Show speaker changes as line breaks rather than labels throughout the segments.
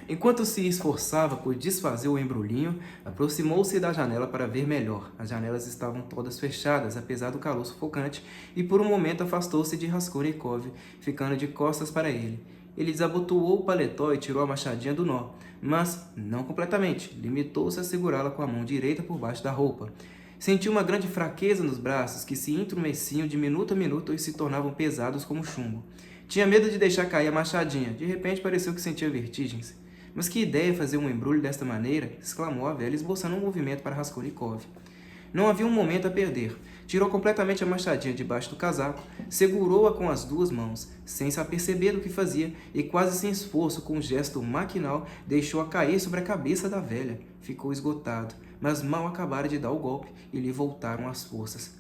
Enquanto se esforçava por desfazer o embrulhinho, aproximou-se da janela para ver melhor. As janelas estavam todas fechadas, apesar do calor sufocante, e por um momento afastou-se de Raskolnikov, ficando de costas para ele. Ele desabotoou o paletó e tirou a machadinha do nó, mas não completamente. Limitou-se a segurá-la com a mão direita por baixo da roupa. Sentiu uma grande fraqueza nos braços, que se entrumeciam de minuto a minuto e se tornavam pesados como chumbo. Tinha medo de deixar cair a machadinha. De repente pareceu que sentia vertigens. Mas que ideia fazer um embrulho desta maneira? Exclamou a velha, esboçando um movimento para Raskolnikov. Não havia um momento a perder. Tirou completamente a machadinha debaixo do casaco, segurou-a com as duas mãos, sem se aperceber do que fazia, e quase sem esforço, com um gesto maquinal, deixou-a cair sobre a cabeça da velha. Ficou esgotado, mas mal acabara de dar o golpe e lhe voltaram as forças.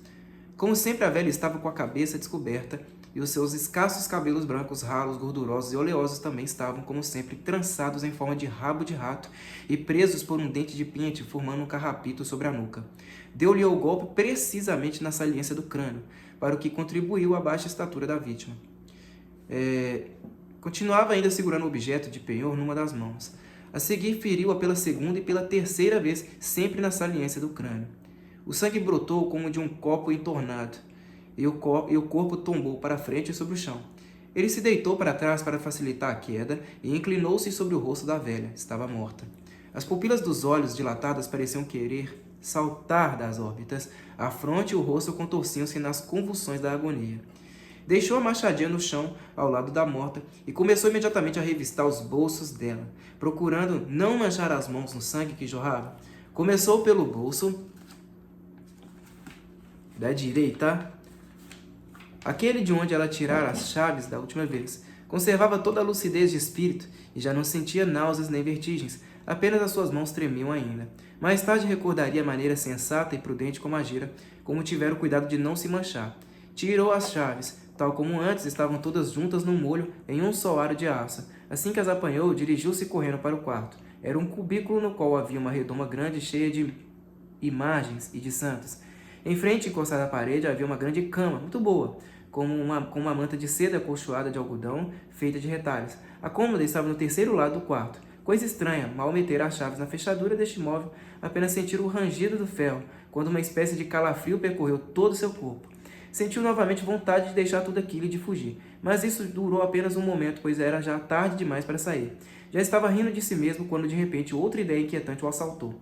Como sempre, a velha estava com a cabeça descoberta, e os seus escassos cabelos brancos, ralos, gordurosos e oleosos também estavam, como sempre, trançados em forma de rabo de rato e presos por um dente de pinte, formando um carrapito sobre a nuca. Deu-lhe o golpe precisamente na saliência do crânio, para o que contribuiu a baixa estatura da vítima. Continuava ainda segurando o objeto de penhor numa das mãos. A seguir, feriu-a pela segunda e pela terceira vez, sempre na saliência do crânio. O sangue brotou como de um copo entornado, e o corpo tombou para frente sobre o chão. Ele se deitou para trás para facilitar a queda e inclinou-se sobre o rosto da velha. Estava morta. As pupilas dos olhos dilatadas pareciam querer saltar das órbitas. A fronte e o rosto contorciam-se nas convulsões da agonia. Deixou a machadinha no chão, ao lado da morta, e começou imediatamente a revistar os bolsos dela, procurando não manchar as mãos no sangue que jorrava. Começou pelo bolso da direita, aquele de onde ela tirara as chaves da última vez. Conservava toda a lucidez de espírito e já não sentia náuseas nem vertigens, apenas as suas mãos tremiam ainda. Mais tarde recordaria a maneira sensata e prudente como agira, como tivera o cuidado de não se manchar. Tirou as chaves, tal como antes estavam todas juntas no molho em um só aro de aço. Assim que as apanhou, dirigiu-se correndo para o quarto. Era um cubículo no qual havia uma redoma grande cheia de imagens e de santos. Em frente, encostada à parede, havia uma grande cama, muito boa, com uma manta de seda acolchoada de algodão, feita de retalhos. A cômoda estava no terceiro lado do quarto. Coisa estranha, mal meter as chaves na fechadura deste móvel, apenas sentir o rangido do ferro, quando uma espécie de calafrio percorreu todo o seu corpo. Sentiu novamente vontade de deixar tudo aquilo e de fugir, mas isso durou apenas um momento, pois era já tarde demais para sair. Já estava rindo de si mesmo quando de repente outra ideia inquietante o assaltou.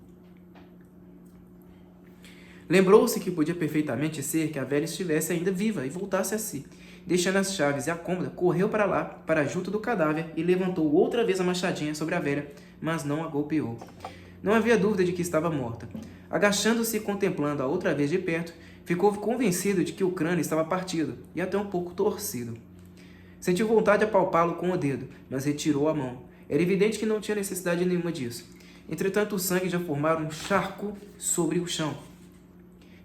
Lembrou-se que podia perfeitamente ser que a velha estivesse ainda viva e voltasse a si. Deixando as chaves e a cômoda, correu para lá, para junto do cadáver, e levantou outra vez a machadinha sobre a velha, mas não a golpeou. Não havia dúvida de que estava morta. Agachando-se e contemplando-a outra vez de perto, ficou convencido de que o crânio estava partido e até um pouco torcido. Sentiu vontade de apalpá-lo com o dedo, mas retirou a mão. Era evidente que não tinha necessidade nenhuma disso. Entretanto, o sangue já formara um charco sobre o chão.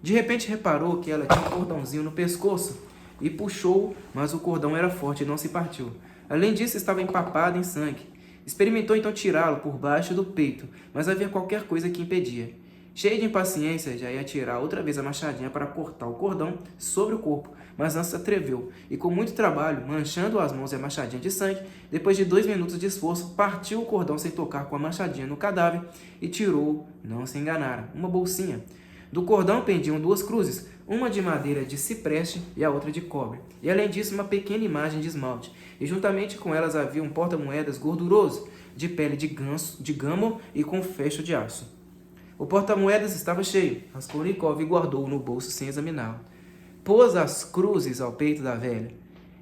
De repente reparou que ela tinha um cordãozinho no pescoço e puxou, mas o cordão era forte e não se partiu. Além disso, estava empapada em sangue. Experimentou então tirá-lo por baixo do peito, mas havia qualquer coisa que impedia. Cheio de impaciência, já ia tirar outra vez a machadinha para cortar o cordão sobre o corpo, mas não se atreveu, e com muito trabalho, manchando as mãos e a machadinha de sangue, depois de 2 minutos de esforço, partiu o cordão sem tocar com a machadinha no cadáver e tirou, não se enganara, uma bolsinha. Do cordão pendiam 2 cruzes, uma de madeira de cipreste e a outra de cobre, e além disso uma pequena imagem de esmalte, e juntamente com elas havia um porta-moedas gorduroso, de pele de gamo e com fecho de aço. O porta-moedas estava cheio. Raskolnikov guardou-o no bolso sem examiná-lo. Pôs as cruzes ao peito da velha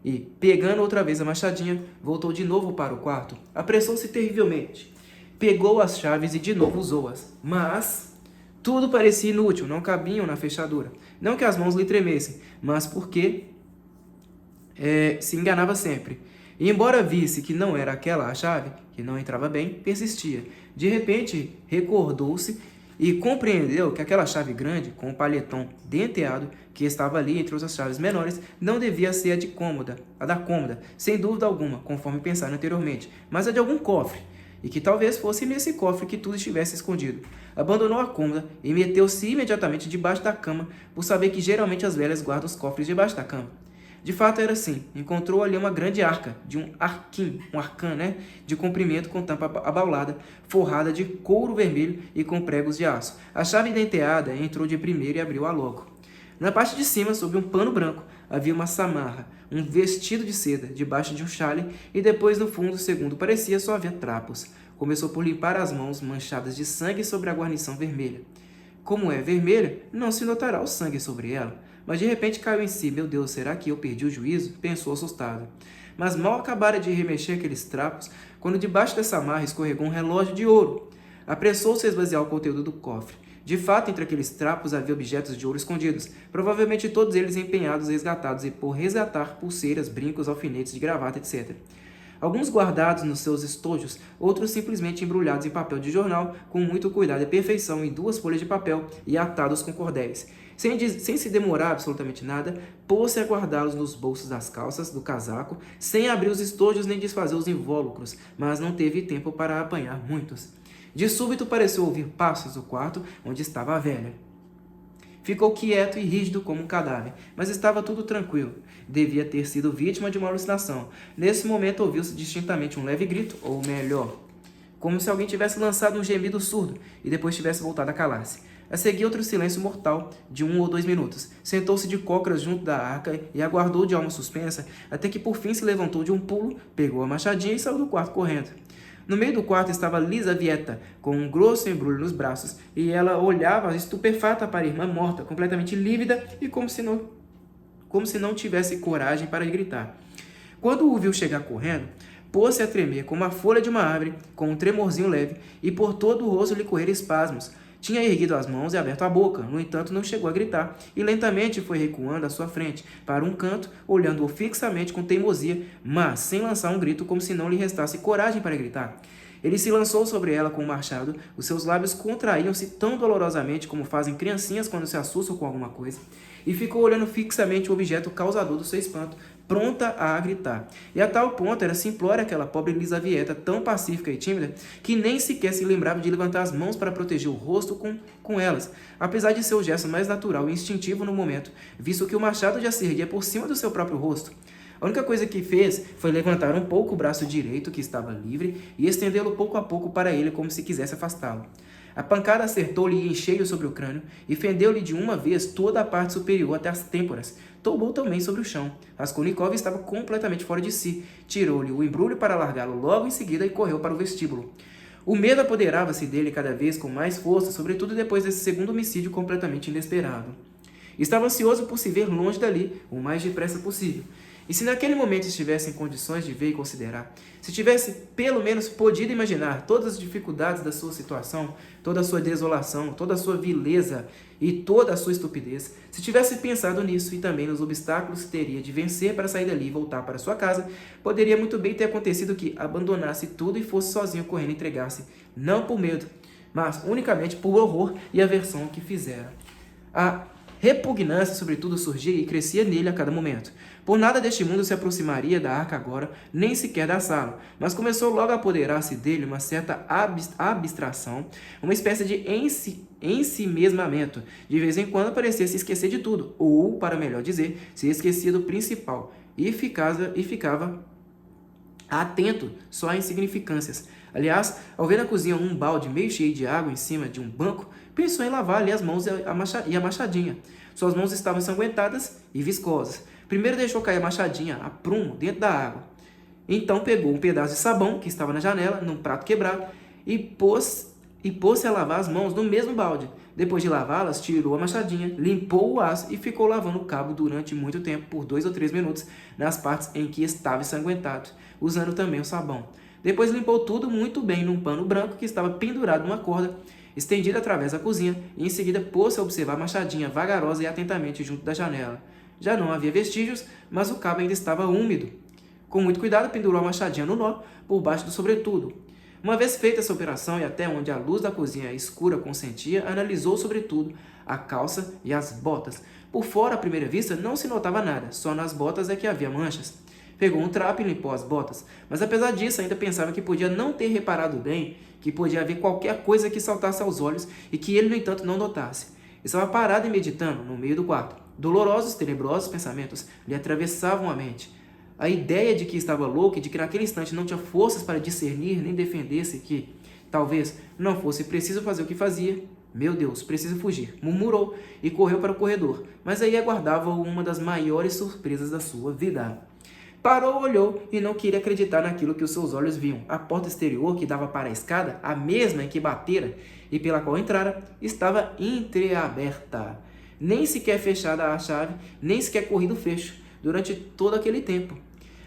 e, pegando outra vez a machadinha, voltou de novo para o quarto. Apressou-se terrivelmente. Pegou as chaves e de novo usou-as. Mas tudo parecia inútil, não cabiam na fechadura. Não que as mãos lhe tremessem, mas porque se enganava sempre. E embora visse que não era aquela a chave, que não entrava bem, persistia. De repente, recordou-se e compreendeu que aquela chave grande, com o palhetão denteado, que estava ali entre as chaves menores, não devia ser a da cômoda, sem dúvida alguma, conforme pensaram anteriormente, mas a de algum cofre, e que talvez fosse nesse cofre que tudo estivesse escondido. Abandonou a cômoda e meteu-se imediatamente debaixo da cama, por saber que geralmente as velhas guardam os cofres debaixo da cama. De fato era assim. Encontrou ali uma grande arca, de um arcan, né? De comprimento com tampa abaulada, forrada de couro vermelho e com pregos de aço. A chave denteada entrou de primeiro e abriu-a logo. Na parte de cima, sob um pano branco, havia uma samarra, um vestido de seda, debaixo de um chale, e depois no fundo, segundo parecia, só havia trapos. Começou por limpar as mãos manchadas de sangue sobre a guarnição vermelha. Como é vermelha, não se notará o sangue sobre ela. Mas de repente caiu em si. Meu Deus, será que eu perdi o juízo? Pensou assustado. Mas mal acabara de remexer aqueles trapos, quando debaixo dessa amarra escorregou um relógio de ouro. Apressou-se a esvaziar o conteúdo do cofre. De fato, entre aqueles trapos havia objetos de ouro escondidos, provavelmente todos eles empenhados, resgatados e por resgatar pulseiras, brincos, alfinetes de gravata, etc. Alguns guardados nos seus estojos, outros simplesmente embrulhados em papel de jornal, com muito cuidado e perfeição, em 2 folhas de papel e atados com cordéis. Sem se demorar absolutamente nada, pôs-se a guardá-los nos bolsos das calças, do casaco, sem abrir os estojos nem desfazer os invólucros, mas não teve tempo para apanhar muitos. De súbito pareceu ouvir passos do quarto onde estava a velha. Ficou quieto e rígido como um cadáver, mas estava tudo tranquilo. Devia ter sido vítima de uma alucinação. Nesse momento ouviu-se distintamente um leve grito, ou melhor, como se alguém tivesse lançado um gemido surdo e depois tivesse voltado a calar-se. A seguir outro silêncio mortal de 1 ou 2 minutos. Sentou-se de cócoras junto da arca e aguardou de alma suspensa, até que por fim se levantou de um pulo, pegou a machadinha e saiu do quarto correndo. No meio do quarto estava Lisavieta, com um grosso embrulho nos braços, e ela olhava estupefata para a irmã morta, completamente lívida e como se não tivesse coragem para gritar. Quando o viu chegar correndo, pôs-se a tremer como a folha de uma árvore, com um tremorzinho leve, e por todo o rosto lhe correram espasmos. Tinha erguido as mãos e aberto a boca, no entanto não chegou a gritar, e lentamente foi recuando à sua frente, para um canto, olhando-o fixamente com teimosia, mas sem lançar um grito como se não lhe restasse coragem para gritar. Ele se lançou sobre ela com o machado, os seus lábios contraíam-se tão dolorosamente como fazem criancinhas quando se assustam com alguma coisa, e ficou olhando fixamente o objeto causador do seu espanto, pronta a gritar. E a tal ponto era simplória aquela pobre Lisavieta, tão pacífica e tímida, que nem sequer se lembrava de levantar as mãos para proteger o rosto com elas, apesar de ser o gesto mais natural e instintivo no momento, visto que o machado já se erguia por cima do seu próprio rosto. A única coisa que fez foi levantar um pouco o braço direito, que estava livre, e estendê-lo pouco a pouco para ele, como se quisesse afastá-lo. A pancada acertou-lhe em cheio sobre o crânio e fendeu-lhe de uma vez toda a parte superior até as têmporas. Tombou também sobre o chão. Raskolnikov estava completamente fora de si. Tirou-lhe o embrulho para largá-lo logo em seguida e correu para o vestíbulo. O medo apoderava-se dele cada vez com mais força, sobretudo depois desse segundo homicídio completamente inesperado. Estava ansioso por se ver longe dali, o mais depressa possível. E se naquele momento estivesse em condições de ver e considerar, se tivesse pelo menos podido imaginar todas as dificuldades da sua situação, toda a sua desolação, toda a sua vileza e toda a sua estupidez, se tivesse pensado nisso e também nos obstáculos que teria de vencer para sair dali e voltar para sua casa, poderia muito bem ter acontecido que abandonasse tudo e fosse sozinho correndo e entregar-se, não por medo, mas unicamente por horror e aversão que fizera. A repugnância, sobretudo, surgia e crescia nele a cada momento. Por nada deste mundo se aproximaria da arca agora, nem sequer da sala, mas começou logo a apoderar-se dele uma certa abstração, uma espécie de ensimesmamento. De vez em quando parecia se esquecer de tudo, ou, para melhor dizer, se esquecia do principal, e ficava atento só a insignificâncias. Aliás, ao ver na cozinha um balde meio cheio de água em cima de um banco, pensou em lavar ali as mãos e a machadinha. Suas mãos estavam ensanguentadas e viscosas. Primeiro deixou cair a machadinha a prumo dentro da água. Então pegou um pedaço de sabão que estava na janela, num prato quebrado, e pôs-se a lavar as mãos no mesmo balde. Depois de lavá-las, tirou a machadinha, limpou o aço e ficou lavando o cabo durante muito tempo, por 2 ou 3 minutos, nas partes em que estava ensanguentado, usando também o sabão. Depois limpou tudo muito bem num pano branco que estava pendurado numa corda, estendida através da cozinha, e em seguida pôs-se a observar a machadinha vagarosa e atentamente junto da janela. Já não havia vestígios, mas o cabo ainda estava úmido. Com muito cuidado, pendurou a machadinha no nó, por baixo do sobretudo. Uma vez feita essa operação e até onde a luz da cozinha escura consentia, analisou sobretudo a calça e as botas. Por fora, à primeira vista, não se notava nada, só nas botas é que havia manchas. Pegou um trapo e limpou as botas, mas apesar disso ainda pensava que podia não ter reparado bem, que podia haver qualquer coisa que saltasse aos olhos e que ele, no entanto, não notasse. Estava parado e meditando, no meio do quarto. Dolorosos, tenebrosos pensamentos lhe atravessavam a mente. A ideia de que estava louco e de que naquele instante não tinha forças para discernir nem defender-se, que talvez não fosse preciso fazer o que fazia. Meu Deus, preciso fugir, murmurou e correu para o corredor, mas aí aguardava-o uma das maiores surpresas da sua vida. Parou, olhou e não queria acreditar naquilo que os seus olhos viam. A porta exterior que dava para a escada, a mesma em que batera e pela qual entrara, estava entreaberta. Nem sequer fechada a chave, nem sequer corrido o fecho, durante todo aquele tempo.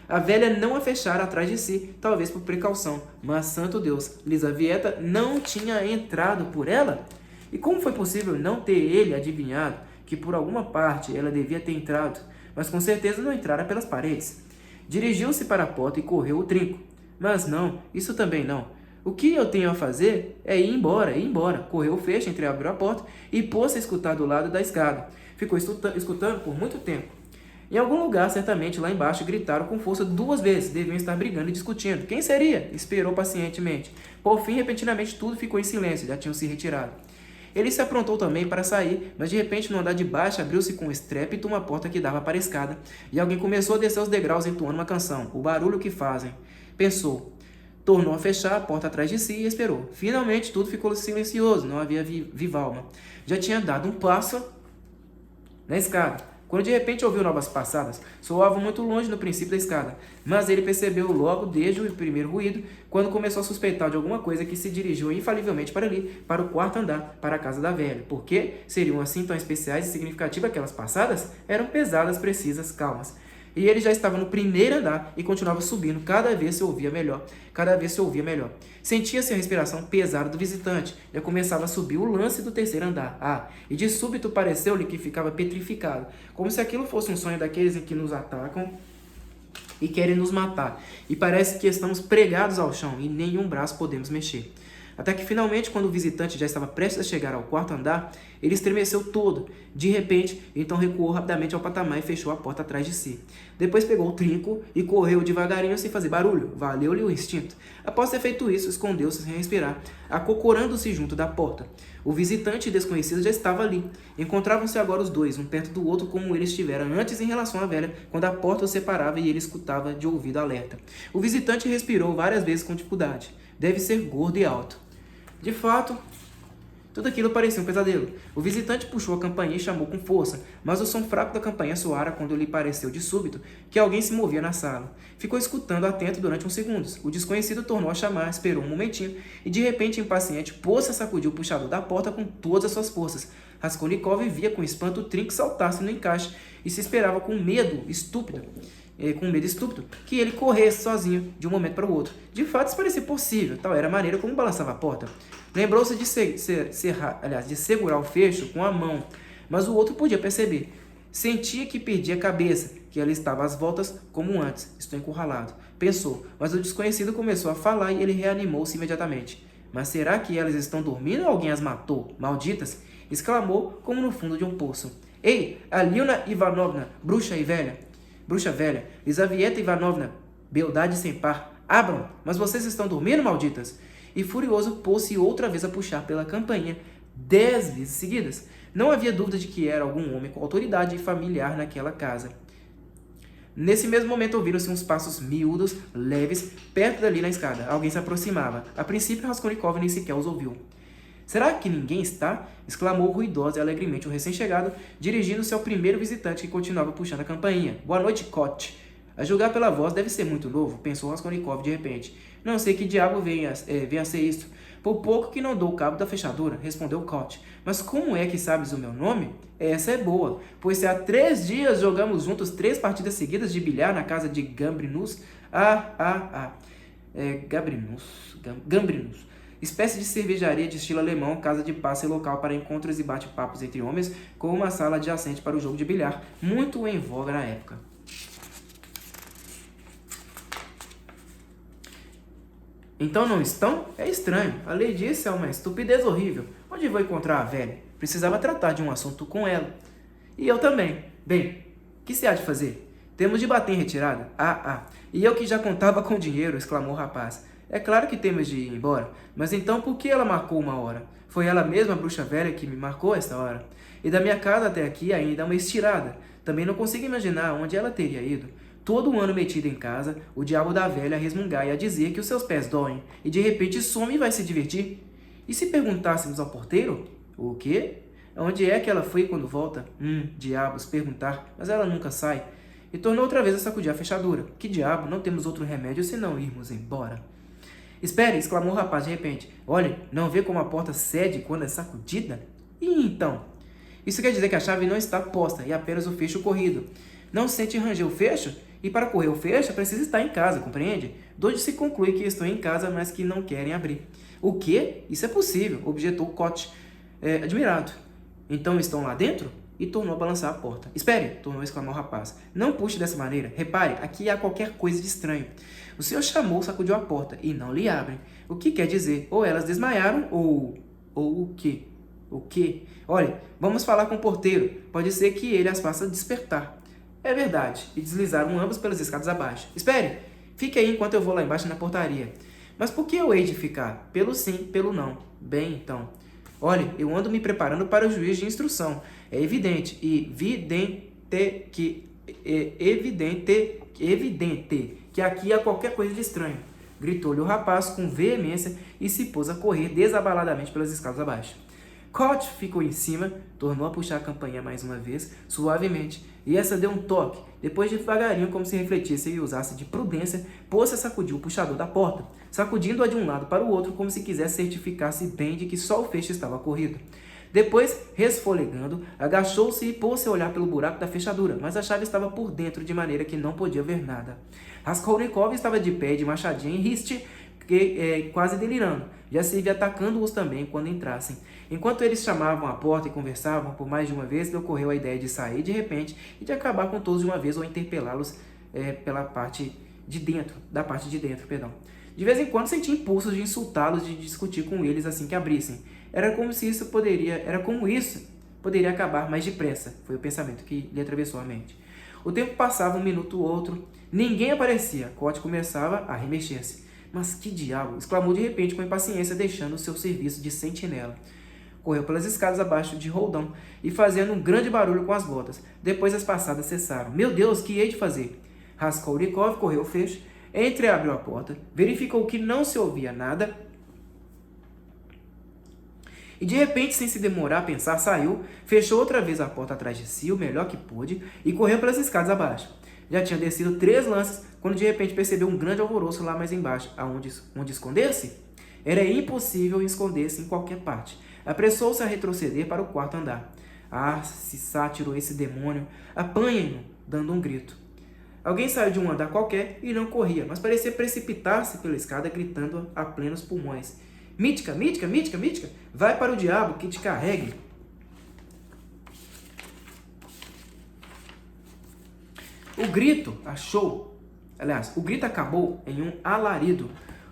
A velha não a fechara atrás de si, talvez por precaução, mas, santo Deus, Lizaveta não tinha entrado por ela? E como foi possível não ter ele adivinhado que por alguma parte ela devia ter entrado, mas com certeza não entrara pelas paredes? Dirigiu-se para a porta e correu o trinco. Mas não, isso também não. O que eu tenho a fazer é ir embora, ir embora. Correu o fecho, entreabriu a porta e pôs-se a escutar do lado da escada. Ficou escutando por muito tempo. Em algum lugar, certamente, lá embaixo, gritaram com força 2 vezes. Deviam estar brigando e discutindo. Quem seria? Esperou pacientemente. Por fim, repentinamente, tudo ficou em silêncio. Já tinham se retirado. Ele se aprontou também para sair, mas de repente, no andar de baixo, abriu-se com estrépito uma porta que dava para a escada, e alguém começou a descer os degraus entoando uma canção, o barulho que fazem. Pensou. Tornou a fechar a porta atrás de si e esperou. Finalmente, tudo ficou silencioso, não havia viva alma. Já tinha dado um passo na escada. Quando de repente ouviu novas passadas, soavam muito longe no princípio da escada, mas ele percebeu logo desde o primeiro ruído, quando começou a suspeitar de alguma coisa, que se dirigiu infalivelmente para ali, para o 4º andar, para a casa da velha. Por que seriam assim tão especiais e significativas aquelas passadas? Eram pesadas, precisas, calmas. E ele já estava no 1º andar e continuava subindo, cada vez se ouvia melhor, cada vez se ouvia melhor. Sentia-se a respiração pesada do visitante, já começava a subir o lance do 3º andar. E de súbito pareceu-lhe que ficava petrificado, como se aquilo fosse um sonho daqueles em que nos atacam e querem nos matar. E parece que estamos pregados ao chão e nenhum braço podemos mexer. Até que finalmente, quando o visitante já estava prestes a chegar ao 4º andar, ele estremeceu todo. De repente, então recuou rapidamente ao patamar e fechou a porta atrás de si. Depois pegou o trinco e correu devagarinho sem fazer barulho. Valeu-lhe o instinto. Após ter feito isso, escondeu-se sem respirar, acocorando-se junto da porta. O visitante e desconhecido já estava ali. Encontravam-se agora os dois, um perto do outro, como ele estivera antes em relação à velha, quando a porta os separava e ele escutava de ouvido alerta. O visitante respirou várias vezes com dificuldade. Deve ser gordo e alto. De fato, tudo aquilo parecia um pesadelo. O visitante puxou a campainha e chamou com força, mas o som fraco da campainha soara quando lhe pareceu de súbito que alguém se movia na sala. Ficou escutando atento durante uns segundos. O desconhecido tornou a chamar, esperou um momentinho e, de repente, impaciente, pôs-se a sacudir o puxador da porta com todas as suas forças. Raskolnikov via com espanto o trinco saltar-se no encaixe e se esperava com medo estúpido que ele corresse sozinho de um momento para o outro. De fato, isso parecia possível, tal era a maneira como balançava a porta. Lembrou-se de segurar o fecho com a mão, mas o outro podia perceber. Sentia que perdia a cabeça, que ela estava às voltas como antes. Estou encurralado. Pensou, mas o desconhecido começou a falar e ele reanimou-se imediatamente. Mas será que elas estão dormindo ou alguém as matou? Malditas! Exclamou, como no fundo de um poço. Ei, Aliona Ivanovna, bruxa velha, Lizaveta Ivanovna, beldade sem par, abram, mas vocês estão dormindo, malditas? E furioso pôs-se outra vez a puxar pela campainha 10 vezes seguidas. Não havia dúvida de que era algum homem com autoridade e familiar naquela casa. Nesse mesmo momento ouviram-se uns passos miúdos, leves, perto dali na escada. Alguém se aproximava. A princípio, Raskolnikov nem sequer os ouviu. Será que ninguém está? Exclamou ruidosa e alegremente o recém-chegado, dirigindo-se ao primeiro visitante que continuava puxando a campainha. Boa noite, Kot. A julgar pela voz, deve ser muito novo, pensou Raskolnikov de repente. Não sei que diabo venha a ser isto. Por pouco que não dou cabo da fechadura, respondeu Kot. Mas como é que sabes o meu nome? Essa é boa, pois se há 3 dias jogamos juntos 3 partidas seguidas de bilhar na casa de Gambrinus. Gambrinus. Espécie de cervejaria de estilo alemão, casa de passe local para encontros e bate-papos entre homens, com uma sala adjacente para o jogo de bilhar, muito em voga na época. Então não estão? É estranho. A lei disso é uma estupidez horrível. Onde vou encontrar a velha? Precisava tratar de um assunto com ela. E eu também. Bem, o que se há de fazer? Temos de bater em retirada? E eu que já contava com dinheiro, exclamou o rapaz. É claro que temos de ir embora, mas então por que ela marcou uma hora? Foi ela mesma, a bruxa velha, que me marcou essa hora. E da minha casa até aqui ainda é uma estirada. Também não consigo imaginar onde ela teria ido. Todo um ano metida em casa, o diabo da velha a resmungar e a dizer que os seus pés doem, e de repente some e vai se divertir. E se perguntássemos ao porteiro? O quê? Onde é que ela foi quando volta? Diabos, perguntar, mas ela nunca sai. E tornou outra vez a sacudir a fechadura. Que diabo, não temos outro remédio senão irmos embora. Espere, exclamou o rapaz de repente. Olhe, não vê como a porta cede quando é sacudida? E então? Isso quer dizer que a chave não está posta e apenas o fecho corrido. Não sente ranger o fecho? E para correr o fecho, precisa estar em casa, compreende? Donde se conclui que estão em casa, mas que não querem abrir. O quê? Isso é possível, objetou Cote, admirado. Então estão lá dentro? E tornou a balançar a porta. Espere, tornou a exclamar o rapaz. Não puxe dessa maneira. Repare, aqui há qualquer coisa de estranho. O senhor chamou, sacudiu a porta e não lhe abrem. O que quer dizer? Ou elas desmaiaram ou o quê? O quê? Olhe, vamos falar com o porteiro. Pode ser que ele as faça despertar. É verdade. E deslizaram ambos pelas escadas abaixo. Espere! Fique aí enquanto eu vou lá embaixo na portaria. Mas por que eu hei de ficar? Pelo sim, pelo não. Bem, então. Olhe, eu ando me preparando para o juiz de instrução. É evidente que aqui há qualquer coisa de estranho. Gritou-lhe o rapaz com veemência e se pôs a correr desabaladamente pelas escadas abaixo. Cote ficou em cima, tornou a puxar a campainha mais uma vez, suavemente, e essa deu um toque. Depois, devagarinho, como se refletisse e usasse de prudência, pôs-se a sacudir o puxador da porta, sacudindo-a de um lado para o outro, como se quisesse certificar-se bem de que só o fecho estava corrido. Depois, resfolegando, agachou-se e pôs-se a olhar pelo buraco da fechadura, mas a chave estava por dentro, de maneira que não podia ver nada. Raskolnikov estava de pé, de machadinha em riste, quase delirando. Já se via atacando-os também quando entrassem. Enquanto eles chamavam à porta e conversavam por mais de uma vez, lhe ocorreu a ideia de sair de repente e de acabar com todos de uma vez ou interpelá-los da parte de dentro. De vez em quando sentia impulsos de insultá-los e de discutir com eles assim que abrissem. Era como isso poderia acabar mais depressa, foi o pensamento que lhe atravessou a mente. O tempo passava, um minuto, outro. Ninguém aparecia. Cote começava a remexer-se. Mas que diabo! Exclamou de repente com impaciência, deixando o seu serviço de sentinela. Correu pelas escadas abaixo de roldão e fazendo um grande barulho com as botas. Depois as passadas cessaram. Meu Deus, que hei de fazer? Raskolnikov correu o fecho, entreabriu a porta, verificou que não se ouvia nada e de repente, sem se demorar a pensar, saiu, fechou outra vez a porta atrás de si, o melhor que pôde, e correu pelas escadas abaixo. Já tinha descido 3 lances, quando de repente percebeu um grande alvoroço lá mais embaixo. Onde esconder-se? Era impossível esconder-se em qualquer parte. Apressou-se a retroceder para o 4º andar. Ah, se sátiro esse demônio! Apanhem-no! Dando um grito. Alguém saiu de um andar qualquer e não corria, mas parecia precipitar-se pela escada, gritando a plenos pulmões. Mítica, Mítica, Mítica, Mítica, vai para o diabo que te carregue. O grito acabou em um alarido.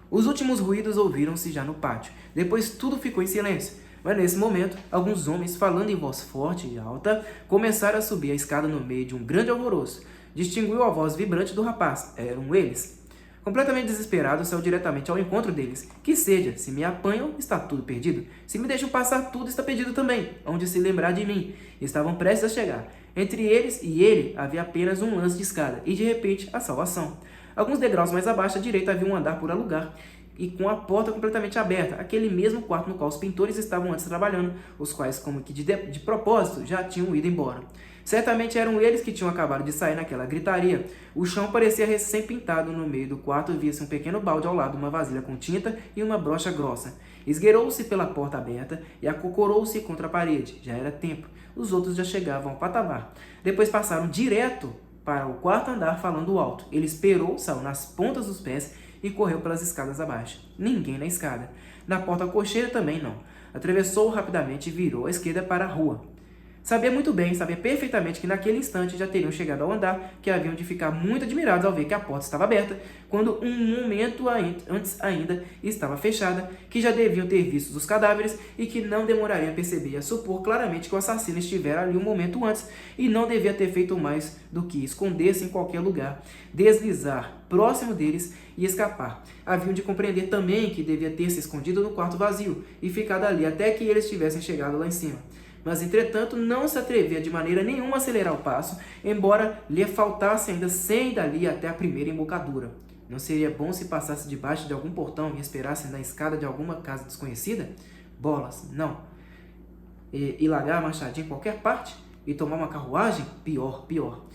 Os últimos ruídos ouviram-se já no pátio. Depois tudo ficou em silêncio. Mas nesse momento, alguns homens, falando em voz forte e alta, começaram a subir a escada no meio de um grande alvoroço. Distinguiu a voz vibrante do rapaz. Eram eles. Completamente desesperado, saiu diretamente ao encontro deles. Que seja, se me apanham, está tudo perdido. Se me deixam passar, tudo está perdido também. Hão de se lembrar de mim. Estavam prestes a chegar. Entre eles e ele havia apenas um lance de escada, e de repente, a salvação. Alguns degraus mais abaixo à direita havia um andar por alugar, e com a porta completamente aberta, aquele mesmo quarto no qual os pintores estavam antes trabalhando, os quais, como que de propósito, já tinham ido embora. Certamente eram eles que tinham acabado de sair naquela gritaria. O chão parecia recém-pintado. No meio do quarto via-se um pequeno balde ao lado, uma vasilha com tinta e uma brocha grossa. Esgueirou-se pela porta aberta e acocorou-se contra a parede. Já era tempo. Os outros já chegavam ao patamar. Depois passaram direto para o 4º andar falando alto. Ele esperou, saiu nas pontas dos pés e correu pelas escadas abaixo. Ninguém na escada. Na porta cocheira também não. Atravessou rapidamente e virou à esquerda para a rua. Sabia muito bem, sabia perfeitamente que naquele instante já teriam chegado ao andar, que haviam de ficar muito admirados ao ver que a porta estava aberta, quando um momento antes ainda estava fechada, que já deviam ter visto os cadáveres e que não demorariam a perceber e a supor claramente que o assassino estivera ali um momento antes e não devia ter feito mais do que esconder-se em qualquer lugar, deslizar próximo deles e escapar. Haviam de compreender também que devia ter se escondido no quarto vazio e ficado ali até que eles tivessem chegado lá em cima. Mas, entretanto, não se atrevia de maneira nenhuma a acelerar o passo, embora lhe faltasse ainda 100 dali até a primeira embocadura. Não seria bom se passasse debaixo de algum portão e esperasse na escada de alguma casa desconhecida? Bolas, não. E largar a machadinha em qualquer parte? E tomar uma carruagem? Pior, pior.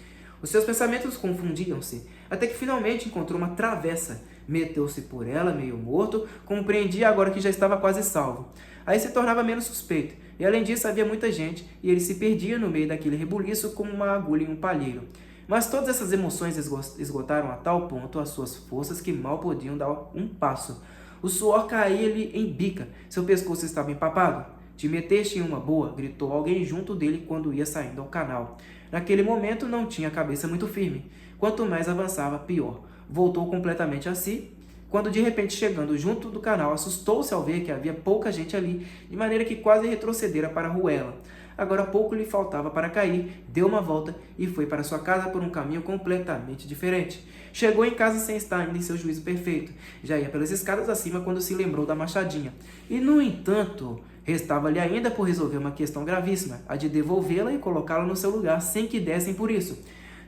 Os seus pensamentos confundiam-se, até que finalmente encontrou uma travessa. Meteu-se por ela, meio morto, compreendia agora que já estava quase salvo. Aí se tornava menos suspeito, e além disso havia muita gente, e ele se perdia no meio daquele rebuliço como uma agulha em um palheiro. Mas todas essas emoções esgotaram a tal ponto as suas forças que mal podiam dar um passo. O suor caía-lhe em bica, seu pescoço estava empapado. Te meteste em uma boa, gritou alguém junto dele quando ia saindo ao canal. Naquele momento não tinha a cabeça muito firme. Quanto mais avançava, pior. Voltou completamente a si, quando de repente, chegando junto do canal, assustou-se ao ver que havia pouca gente ali, de maneira que quase retrocedera para a ruela. Agora pouco lhe faltava para cair, deu uma volta e foi para sua casa por um caminho completamente diferente. Chegou em casa sem estar ainda em seu juízo perfeito. Já ia pelas escadas acima quando se lembrou da machadinha. E, no entanto, restava-lhe ainda por resolver uma questão gravíssima, a de devolvê-la e colocá-la no seu lugar sem que dessem por isso.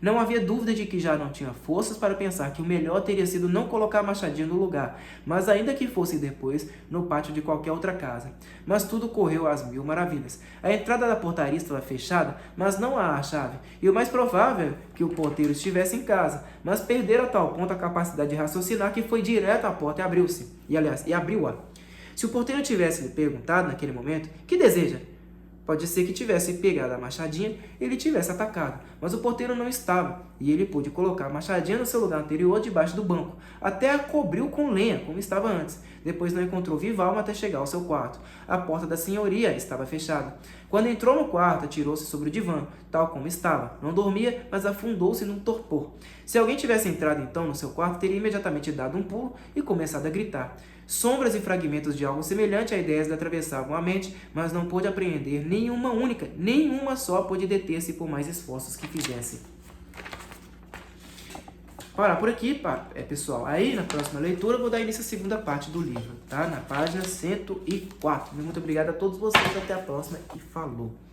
Não havia dúvida de que já não tinha forças para pensar que o melhor teria sido não colocar a machadinha no lugar, mas ainda que fosse depois, no pátio de qualquer outra casa. Mas tudo correu às mil maravilhas. A entrada da portaria estava fechada, mas não há a chave, e o mais provável é que o porteiro estivesse em casa, mas perdera a tal ponto a capacidade de raciocinar que foi direto à porta e abriu-se, e abriu-a. Se o porteiro tivesse lhe perguntado naquele momento, que deseja? Pode ser que tivesse pegado a machadinha e ele tivesse atacado, mas o porteiro não estava, e ele pôde colocar a machadinha no seu lugar anterior debaixo do banco, até a cobriu com lenha, como estava antes. Depois não encontrou viva alma até chegar ao seu quarto. A porta da senhoria estava fechada. Quando entrou no quarto, atirou-se sobre o divã, tal como estava. Não dormia, mas afundou-se num torpor. Se alguém tivesse entrado então no seu quarto, teria imediatamente dado um pulo e começado a gritar. Sombras e fragmentos de algo semelhante a ideias lhe atravessavam a mente, mas não pôde apreender nenhuma única, nenhuma só pôde deter-se por mais esforços que fizesse. Parar por aqui, pessoal. Aí, na próxima leitura, eu vou dar início à segunda parte do livro, tá? Na página 104. Muito obrigado a todos vocês. Até a próxima e falou!